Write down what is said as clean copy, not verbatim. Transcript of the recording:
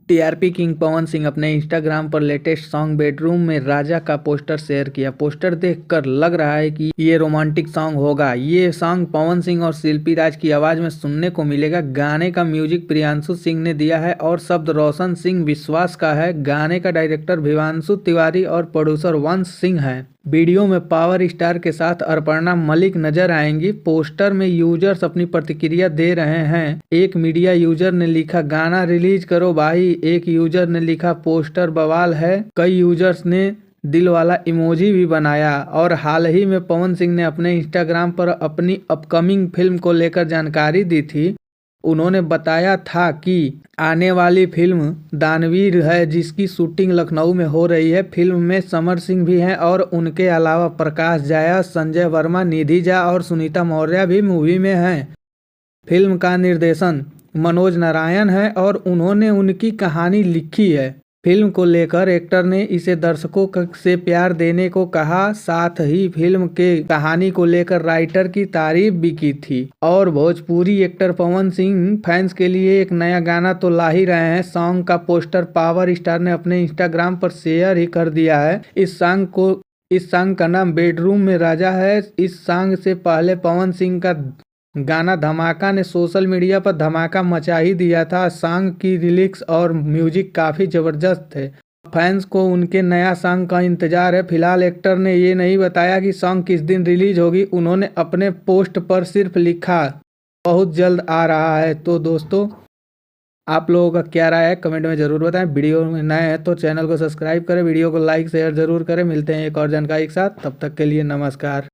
TRP king Pawan Singh अपने Instagram पर latest song bedroom में राजा का पोस्टर शेयर किया। पोस्टर देखकर लग रहा है कि ये रोमांटिक सॉन्ग होगा। ये सॉन्ग पवन सिंह और शिल्पी राज की आवाज में सुनने को मिलेगा। गाने का म्यूजिक प्रियांशु सिंह ने दिया है और शब्द रोशन सिंह विश्वास का है। गाने का डायरेक्टर भिवांशु तिवारी और प्रोड्यूसर वंश सिंह है। वीडियो में पावर स्टार के साथ अर्पणा मलिक नजर आएंगी। पोस्टर में यूजर्स अपनी प्रतिक्रिया दे रहे हैं। एक मीडिया यूजर ने लिखा गाना रिलीज करो भाई। एक यूजर ने लिखा पोस्टर बवाल है। कई यूजर्स ने दिल वाला इमोजी भी बनाया। और हाल ही में पवन सिंह ने अपने इंस्टाग्राम पर अपनी अपकमिंग फिल्म को लेकर जानकारी दी थी। उन्होंने बताया था कि आने वाली फिल्म दानवीर है, जिसकी शूटिंग लखनऊ में हो रही है। फिल्म में समर सिंह भी हैं और उनके अलावा प्रकाश जाया, संजय वर्मा, निधि झा और सुनीता मौर्य भी मूवी में हैं। फिल्म का निर्देशन मनोज नारायण है और उन्होंने उनकी कहानी लिखी है। फिल्म को लेकर एक्टर ने इसे दर्शकों से प्यार देने को कहा। साथ ही फिल्म के कहानी को लेकर राइटर की तारीफ भी की थी। और भोजपुरी एक्टर पवन सिंह फैंस के लिए एक नया गाना तो ला ही रहे हैं। सॉन्ग का पोस्टर पावर स्टार ने अपने इंस्टाग्राम पर शेयर ही कर दिया है। इस सॉन्ग का नाम बेडरूम में राजा है। इस सॉन्ग से पहले पवन सिंह का गाना धमाका ने सोशल मीडिया पर धमाका मचा ही दिया था। सॉन्ग की लिरिक्स और म्यूजिक काफ़ी ज़बरदस्त थे। फैंस को उनके नया सॉन्ग का इंतजार है। फिलहाल एक्टर ने ये नहीं बताया कि सॉन्ग किस दिन रिलीज होगी। उन्होंने अपने पोस्ट पर सिर्फ लिखा बहुत जल्द आ रहा है। तो दोस्तों, आप लोगों का क्या राय है कमेंट में ज़रूर बताएं। वीडियो में नए हैं तो चैनल को सब्सक्राइब करें, वीडियो को लाइक शेयर ज़रूर करें। मिलते हैं एक और जानकारी के साथ, तब तक के लिए नमस्कार।